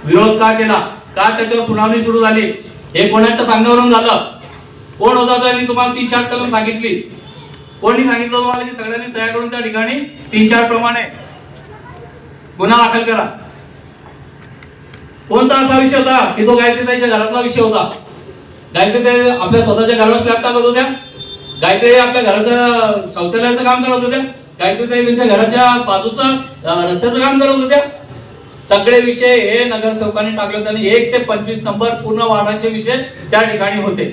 विरोध का केला, का त्याच्यावर सुनावणी सुरू झाली, हे कोणाच्या सांगण्यावरून झालं, कोण होता त्यांनी तुम्हाला 308 कलम सांगितली, कोणी सांगितलं तुम्हाला की सगळ्यांनी सह्या करून त्या ठिकाणी 308 प्रमाणे गुन्हा दाखल करा? कोणता असा विषय होता की तो गायत्रीताईच्या घरातला विषय होता? गायत्रीताई आपल्या स्वतःच्या घरावर स्लॅब टाकत होत्या, गायत्री आपल्या घराचं शौचालयाचं काम करत होत्या, गायत्रीताई त्यांच्या घराच्या बाजूचं रस्त्याचं काम करत होत्या. सगळे विषय हे नगरसेवकांनी टाकले होते आणि 1 ते 25 नंबर पूर्ण वार्डाचे विषय त्या ठिकाणी होते.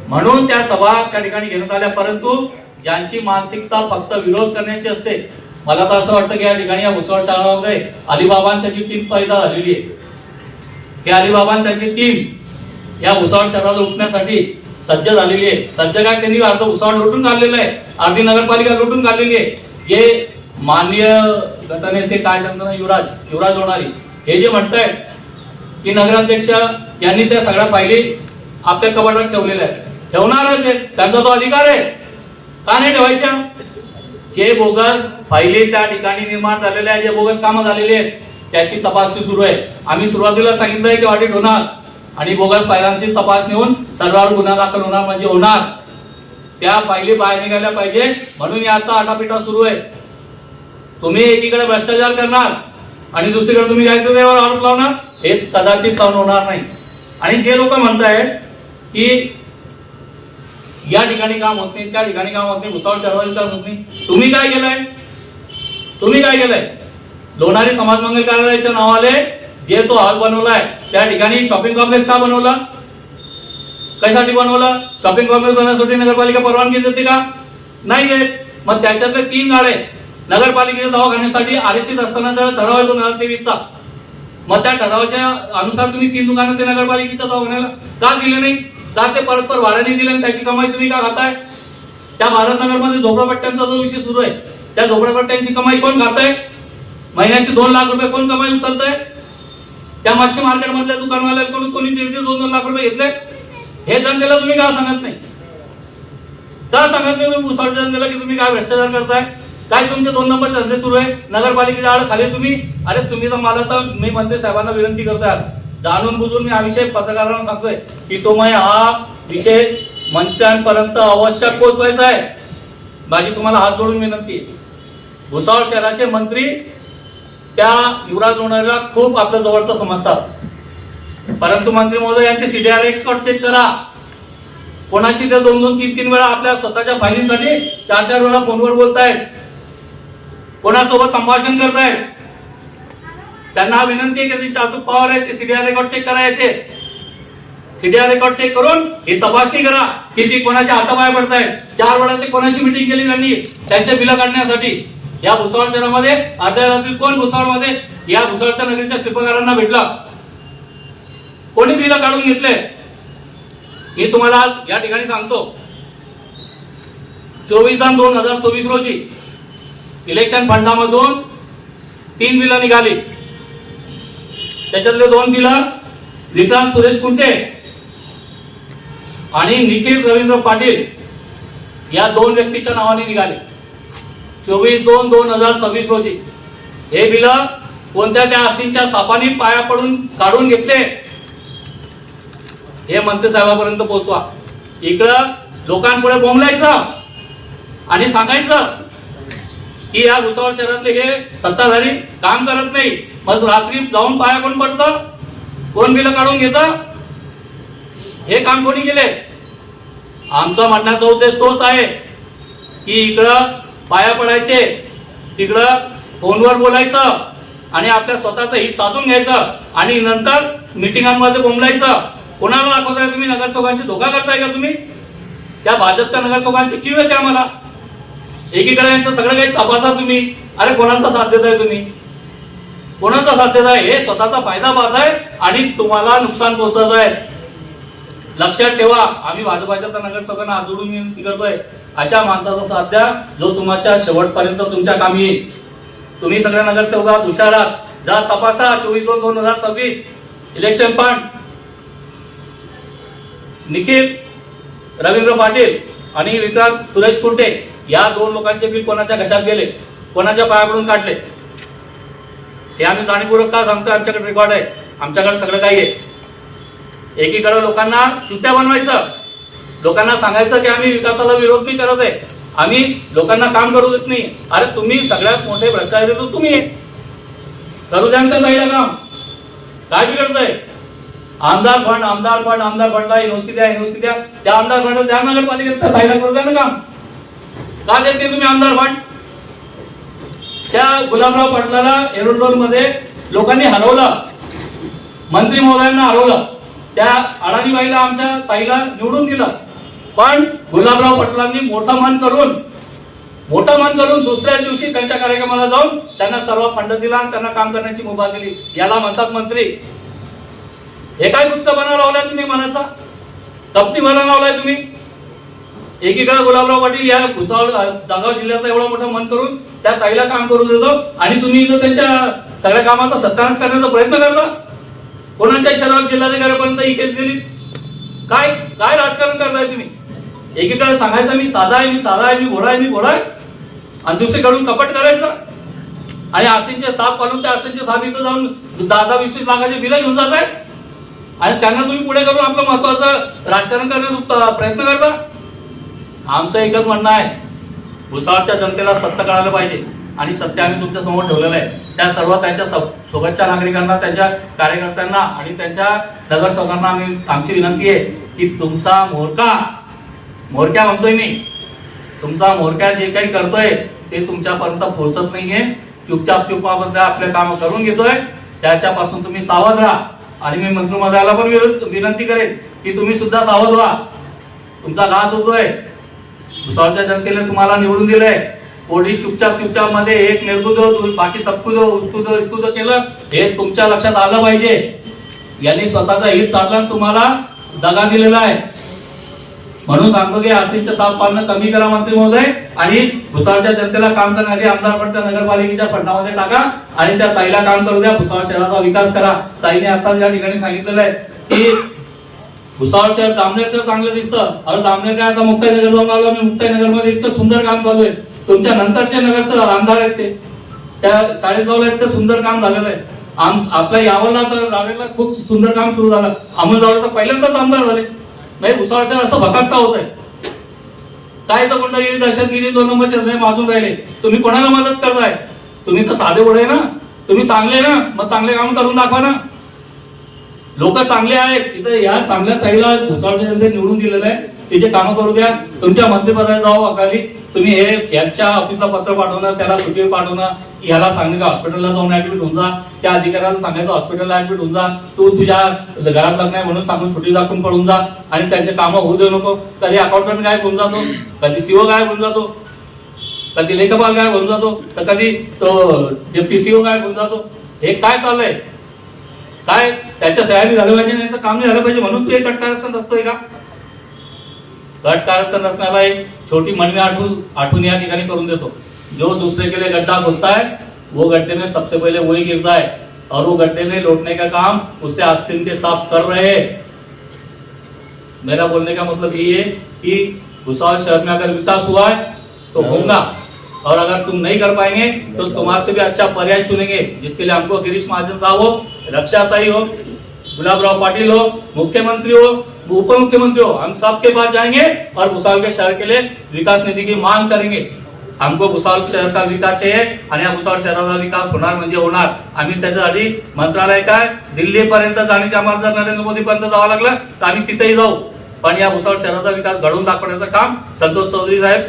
म्हणून त्या सभा त्या ठिकाणी घेण्यात आल्या. परंतु ज्यांची मानसिकता फक्त विरोध करण्याची असते, मला तर असं वाटतं की या ठिकाणी या भुसावळ शहरामध्ये अलिबाबा आणि त्याची टीम पैदा झालेली आहे. की अलिबाबा आणि त्याची टीम या भुसावळ शहराला लुटण्यासाठी सज्ज झालेली आहे. सज्ज काय, त्यांनी अर्ध भुसावळ लुटून काढलेलं आहे, अर्धी नगरपालिका लुटून काढलेली आहे. जे माननीय गटनेते काय त्यांचं नाव युवराज होणारी हे जे म्हणतायत की नगराध्यक्ष यांनी त्या सगळ्या फायली आपल्या कपाटात ठेवलेल्या आहेत, ठेवणारच आहे, त्यांचा तो अधिकार आहे, का नाही ठेवायच्या? जे बोगस फायली त्या ठिकाणी निर्माण झालेल्या आहेत, जे बोगस कामं झालेली आहेत, त्याची तपासणी सुरू आहे. आम्ही सुरुवातीला सांगितलंय की ऑडिट होणार आणि बोगस फायलांची तपासणी होऊन सर्वांवर गुन्हा दाखल होणार, म्हणजे होणार. त्या फायली बाहेर निघाल्या पाहिजे, म्हणून याचा आटापिटा सुरू आहे. तुम्ही एकीकडे भ्रष्टाचार करणार आणि दुसरीकडे तुम्ही गायत्रीताईवर आरोप लावणार, हेच कदाचित सहन होणार नाही. आणि जे लोक म्हणतायत की या ठिकाणी काम होत नाही, त्या ठिकाणी काम होत नाही, भुसावळ शहराचा विकास होत नाही, तुम्ही काय केलंय? तुम्ही काय केलंय? लोणारी समाज मंगल कार्यालयाच्या नावाने जे तो हॉल बनवलाय, त्या ठिकाणी शॉपिंग कॉम्प्लेक्स का बनवला? कशासाठी बनवला? शॉपिंग कॉम्प्लेक्स बनवण्यासाठी नगरपालिका परवानगी देते का? नाही देत. मग त्याच्यातले 3 गाळे नगरपालिकेच्या दवाखान्यासाठी आरक्षित असताना जर ठराव आहे 2023चा, मग त्या ठरावाच्या अनुसार तुम्ही 3 दुकानं ते नगरपालिकेच्या दवाखान्याला का दिले नाही? का ते परस्पर भाड्याने दिले आणि त्याची कमाई तुम्ही का खाताय? त्या भारतनगरमध्ये झोपडपट्ट्यांचा जो विषय सुरू आहे, त्या झोपडपट्ट्यांची कमाई कोण खाताय? महिन्याचे 2 लाख रुपये कोण कमाई उचलतंय? त्या मच्छी मार्केट मधल्या दुकानवाल्यांकडून कोणी 1.5-2 लाख रुपये घेतले? हे जनतेला तुम्ही का सांगत नाही? का सांगत नाही तुम्ही भुसावळ जनतेला की तुम्ही काय भ्रष्टाचार करताय? काय तुमचे 2 नंबरचे धंदे सुरू आहे? नगरपालिकेच्या आड खाली तुम्ही, अरे तुम्ही तर मला तर मी मंत्री साहेबांना विनंती करतोय, आज जाणून बुजून मी हा विषय पत्रकारांना सांगतोय की तुम्ही हा विषय मंत्र्यांपर्यंत आवश्यक पोहोचवायचा आहे. माझी तुम्हाला हात जोडून विनंती आहे. भुसावळ शहराचे मंत्री त्या युवराज लोणारीला खूप आपल्या जवळचं समजतात, परंतु मंत्री महोदय यांचे सीडीआर रेकॉर्ड चेक करा. कोणाशी ते 2-2, 3-3 वेळा आपल्या स्वतःच्या फायलींसाठी 4-4 वेळा फोनवर बोलतायत, कोणासोबत संभाषण करतायत. त्यांना विनंती आहे की जे चातुक पॉवर आहे ते सीडीआर रेकॉर्ड चेक करायचे. सीडीआर रेकॉर्ड चेक करून ही तपासणी करा की ती कोणाच्या हाताबाहेर पडतायत. 4 वेळा ते कोणाशी मिटिंग केली त्यांनी त्यांचे बिलं काढण्यासाठी. या भुसावळ शहरामध्ये अर्ध्या रात्री कोण भुसावळमध्ये या भुसावळच्या नगरीच्या शिल्पकारांना भेटला? कोणी बिलं काढून घेतले? मी तुम्हाला आज या ठिकाणी सांगतो, 24/2/2024 रोजी इलेक्शन फंडामधून 3 बिलं निघाली. त्याच्यातले 2 बिलं विक्रांत सुरेश कुंटे आणि निखिल रवींद्र पाटील या 2 व्यक्तीच्या नावाने निघाले 24/2/2026 रोजी. हे बिलं कोणत्या त्या आस्तींच्या सापानी पाया पडून काढून घेतले, हे मंत्री साहेबांपर्यंत पोहोचवा. इकडं लोकांपुढे बोंबलायचं आणि सांगायचं की या भुसावळ शहरातले हे सत्ताधारी काम करत नाही. मग रात्री जाऊन पाया कोण पडतं? कोण बिलं काढून घेतं? हे काम कोणी केले? आमचा म्हणण्याचा उद्देश तोच आहे की इकडं पाया पडायचे, तिकडं फोनवर बोलायचं आणि आपल्या स्वतःचं हित साधून घ्यायचं आणि नंतर मिटिंगांमध्ये बोंबलायचं. कोणाला दाखवताय तुम्ही? नगरसेवकांची धोका करताय का तुम्ही? त्या भाजपच्या नगरसेवकांची किव आहे त्या मला. एकीकडे यांचं सगळं काही तपासा तुम्ही. अरे कोणाचा साथ देताय तुम्ही? कोणाचा साथ देताय? हे स्वतःचा फायदा पाहताय आणि तुम्हाला नुकसान पोहोचत आहे. लक्षात ठेवा, आम्ही भाजपाच्या तर नगरसेवकांना हात जोडून विनंती करतोय, अशा माणसाचा साथ द्या जो तुमच्या शेवटपर्यंत तुमच्या कामी येईल. तुम्ही सगळ्या नगरसेवकात हुशार आहात, जा तपासा 24/2/2026 इलेक्शन फंड. निखिल रवींद्र पाटील आणि विक्रांत सुरेश कुंटे या 2 लोकांचे बिल कोणाच्या घशात गेले, कोणाच्या पायाकडून काढले, हे आम्ही जाणीवपूर्वक का सांगतोय? आमच्याकडे रेकॉर्ड आहे. आमच्याकडे सगळं काही आहे. एकीकडे लोकांना चुत्या बनवायचं, लोकांना सांगायचं की आम्ही विकासाला विरोध नाही करत आहे, आम्ही लोकांना काम करू देत नाही. अरे तुम्ही सगळ्यात मोठे भ्रष्टाचारी तर तुम्ही आहे. करू द्या ना ताईला काम, काय बिघडतंय? आमदार फंड आमदार फंडला एनओसी द्या, त्या आमदार फंड द्या नगरपालिकेत, ताईला करू द्या ना काम. का देत नाही तुम्ही आमदार फंड? त्या गुलाबराव पाटलाला एरोड्रोम मध्ये लोकांनी हरवलं, मंत्री महोदयांना हरवलं, त्या अडाणीबाईला आमच्या ताईला निवडून दिलं. पण गुलाबराव पाटलांनी मोठं मन करून दुसऱ्या दिवशी त्यांच्या कार्यक्रमाला जाऊन त्यांना सर्व फंड दिला आणि त्यांना काम करण्याची मुभा दिली. याला म्हणतात मंत्री. हे काय गुच्चपणा लावलाय तुम्ही मनाचा, कपटीपणा लावलाय तुम्ही. एकीकडे गुलाबराव पाटील या भुसावळ जळगाव जिल्ह्यात एवढं मोठं मन करून त्या ताईला काम करू देतो आणि तुम्ही इथं त्यांच्या सगळ्या कामाचा सत्यानाश करण्याचा प्रयत्न करता. कोणाच्या इशाऱ्यावर जिल्हाधिकाऱ्यापर्यंत ही केस गेली. काय काय राजकारण करताय तुम्ही? एकीकडे सांगायचं मी साधा आहे, मी घोडा आहे आणि दुसरीकडून कपट करायचं आणि आस्तींचे साप पालून त्या आस्तींचे साप इथं जाऊन 10-20 लाखाचे बिलं घेऊन जात आहेत आणि त्यांना तुम्ही पुढे करून आपलं महत्वाचं राजकारण करण्याचा प्रयत्न करता. आमचं एकच म्हणणं आहे, भुसावळच्या जनतेला सत्य कळायला पाहिजे आणि सत्य आम्ही तुमच्या समोर ठेवलेलं आहे. त्या सर्व त्यांच्या सोबतच्या नागरिकांना, त्यांच्या कार्यकर्त्यांना आणि त्यांच्या नगरसेवकांना आमची विनंती आहे की तुमचा मोरक्या म्हणतोय मी, तुमचा मोरक्या जे काही करतोय ते तुमच्यापर्यंत पोहोचत नाहीये. चुपचाप आपले काम करून घेतोय, त्याच्यापासून तुम्ही सावध राहा. आणि मी मंत्री महोदयाला पण विनंती करेन की तुम्ही सुद्धा सावध व्हा. तुमचा घात होतोय. भुसावळच्या जनतेने तुम्हाला निवडून दिलंय. कोणी चुपचाप मध्ये एक निर्गुदो बाकी सबकुदो उसकुदो केलं, हे तुमच्या लक्षात आलं पाहिजे. यांनी स्वतःचा हित साधला तुम्हाला दगा दिलेला आहे. म्हणून सांगतो की आस्तीच्या साप पालनं कमी करा मंत्री महोदय आणि भुसावळच्या जनतेला काम करण्यासाठी आमदार फंड नगरपालिकेच्या फंडामध्ये टाका आणि त्या ताईला काम करू द्या. भुसावळ शहराचा विकास करा. ताईने आताच या ठिकाणी सांगितलेलं आहे की भुसावळ शहर, जामनेर शहर चांगलं दिसतं. अरे जामनेर काय, आता मुक्ताईनगर जाऊन आलो मी. मुक्ताईनगर मध्ये इतकं सुंदर काम चालू आहे. तुमच्या नंतरचे नगरसेवक आमदार आहेत ते त्या चाळीसगावला इतकं सुंदर काम झालेलं आहे. आपल्या यावलला तर रावेरला खूप सुंदर काम सुरू झालं. अमोलगावला तर पहिल्यांदाच आमदार झाले. नाही भुसावळ शहर असं भकास का होत आहे? काय तर गुंडगिरी, दहशतगिरी, 2 नंबरचे धंदे माजून राहिले. तुम्ही कोणाला मदत करताय? तुम्ही तर साधे उडे ना, तुम्ही चांगले ना, मग चांगले काम करून दाखवा ना. लोक चांगले आहेत तिथे, या चांगल्या ताईला भुसावळच्या जनतेने निवडून दिलेलं आहे. तिचे कामं करू द्या. तुमच्या मंत्रिपदाला जाऊ अकाली तुम्ही हे यांच्या ऑफिसला पत्र पाठवणं, त्याला सुट्टी पाठवणं, याला सांगणं का हॉस्पिटलला जाऊन ऍडमिट होऊन जा, त्या अधिकाऱ्याला सांगायचं हॉस्पिटलला ऍडमिट होऊन जा, तू तुझ्या घरात लग्न आहे म्हणून सांगून सुट्टी दाखवून पळून जा आणि त्यांचे कामं होऊ देऊ नको. कधी अकाउंटंट गायब होऊन जातो, कधी सीओ गायब होऊन जातो, कधी लेखपाल गायब होऊन जातो, तर कधी तो डेप्टी सीओ गायब होऊन जातो. हे काय चाललंय? काय त्याच्या सह्याद्री झालं पाहिजे, यांचं काम नाही झालं पाहिजे म्हणून तू एक कटकारस्थान असतोय का? कटकारस्थान रचण्याला एक छोटी मनवी आठवण या ठिकाणी करून देतो. जो दूसरे के लिए गड्ढा खोदता है वो गड्ढे में सबसे पहले वही गिरता है और वो गड्ढे में लौटने का काम उससे आस्तीन के साफ कर रहे हैं. मेरा बोलने का मतलब ये है कि भुसावल शहर में अगर विकास हुआ है तो होगा, और अगर तुम नहीं कर पाएंगे तो तुम्हारे से भी अच्छा पर्याय चुनेंगे, जिसके लिए हमको गिरीश महाजन साहब हो, रक्षाताई हो, गुलाबराव पाटिल हो, मुख्यमंत्री हो, उप मुख्यमंत्री हो, हम सबके पास जाएंगे और भुसावल के शहर के लिए विकास निधि की मांग करेंगे. हमको भुसावळ शहर का विकास चाहिए आणि या भुसावळ शहराचा विकास होणार म्हणजे होणार. आम्ही त्याच्यासाठी मंत्रालय काय दिल्ली पर्यंत जाण्याची आम्हाला जर नरेंद्र मोदी पर्यंत जावं लागलं तर आम्ही तिथेही जाऊ, पण या भुसावळ शहराचा विकास घडवून दाखवण्याचं काम संतोष चौधरी साहेब,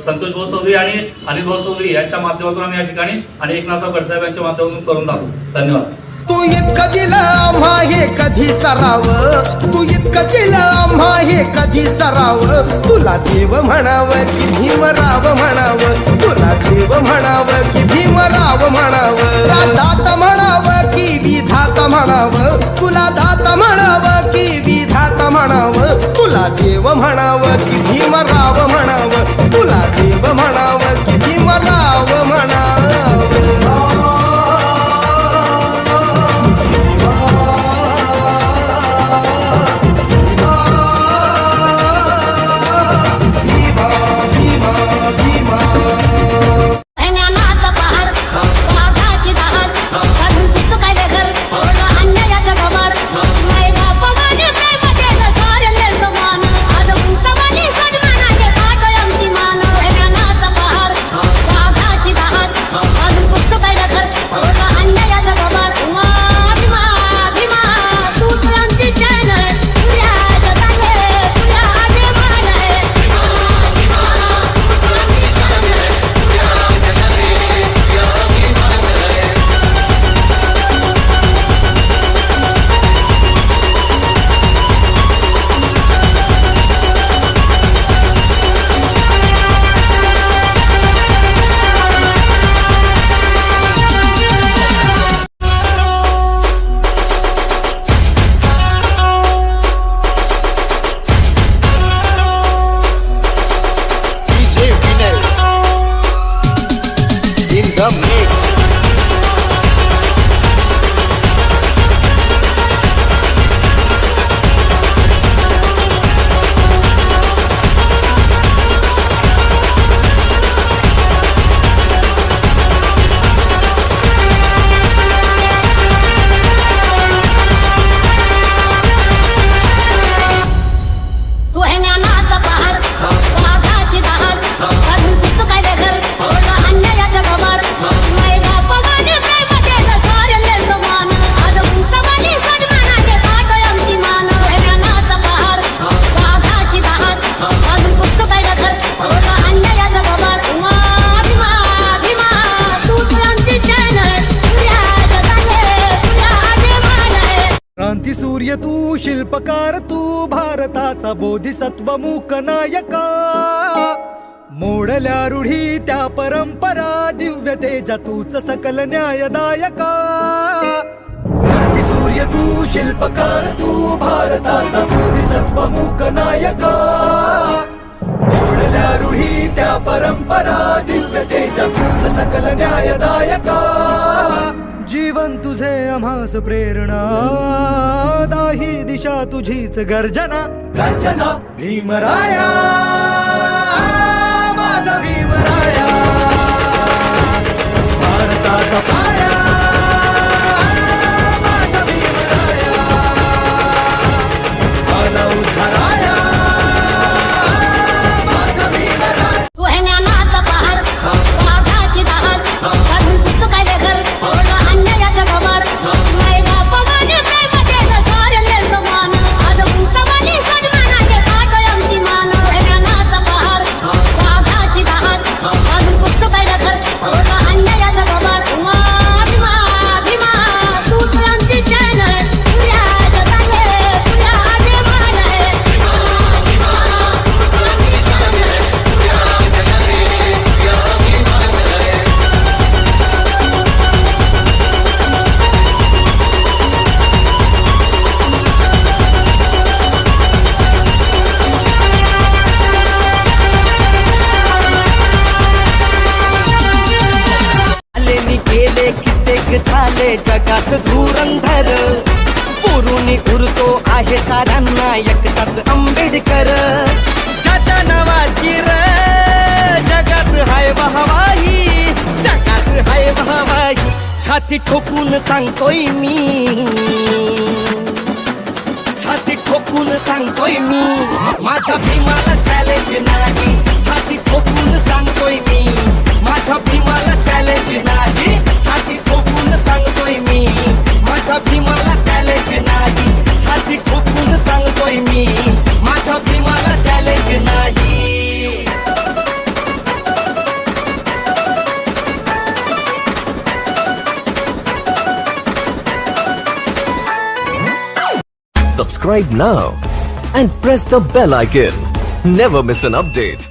संतोष भाऊ चौधरी आणि अनिल भाऊ चौधरी यांच्या माध्यमातून आम्ही या ठिकाणी आणि एकनाथराव खडसाहेब यांच्या माध्यमातून करून दाखवू. धन्यवाद. तू इतकं दिलं आम्हा हे कधी सराव, तू इतकं दिलं आम्हा हे कधी सराव. तुला देव म्हणावं की भीमराव म्हणावं, तुला देव म्हणावं की भीमराव म्हणावं. दाता म्हणावं की विधाता म्हणावं, तुला दाता म्हणावं की विधाता म्हणावं. तुला देव म्हणावं की भीमराव म्हणावं, तुला देव म्हणावं की भीमराव म्हणावं. अन्याय द मिक्स. तू है ज्ञानाचा पहाड वाघाची दहाड अजून पुस्तकाले घर अन्यायाचं गबाड मैदा पगाने प्रेम केलं सारले समान आज उंचवाली सन्मानाने ताटय आमची मान हे ज्ञानाचा पहाड वाघाची दहाड अजून पुस्तकाले घर अन्यायाचं गबाड भीमा भीमा तूच आमची शान तुझ्या जगाले तुझ्या अभिमान आहे. क्रांती सूर्य तू शिल्पकार तू भारताचा बोधिसत्व मूक नायका मोडल्या रूढी त्या परंपरा दिव्य तेजा तूच सकल न्यायदायका. क्रांती सूर्य तू शिल्पकार तू भारताचा बोधिसत्व मूक नायका मोडल्या रूढी त्या परंपरा दिव्य तेजा तूच सकल न्यायदायका. जीवन तुझे आम्हास प्रेरणा दाही दिशा तुझीच गर्जना गर्जना भीमराया माझा भीमराया भारताचा पाया माझा भीमराया आला उद्धाराया माझा भीमराया. तू है ज्ञानाचा पहाड वाघाची दहाड अजून पुस्तकाले घर अन्यायाचं गबाड मैदा पगाने प्रेम केलं सारले समान आज उंचवाली सन्मानाने ताटय आमची मान हे ज्ञानाचा पहाड वाघाची दहाड अजून पुस्तकाले घर अन्यायाचं गबाड भीमा भीमा तूच आमची शान तुझ्या जगाले तुझ्या अभिमान आहे. आलेनी गेले कित्येक झाले जगात धुरंधर पुरुणी उरतो आहे साऱ्यांना एकटाच आंबेडकर. ज्याच्या नावाची र जगात हाय वाहवाही जगात हाय वाहवाही छाती ठोकून सांगतोय मी छाती ठोकून सांगतोय मी माझ्या भीमाला चॅलेंज नाही छाती ठोकून सांगतोय मी माझ्या भीमाला चॅलेंज नाही छाती ठोकून सांगतोय मी माझ्या भीमाला चॅलेंज नाही छाती ठोकून सांगतोय मी माझ्या भीमाला चॅलेंज नाही. Subscribe now and press the bell icon. Never miss an update.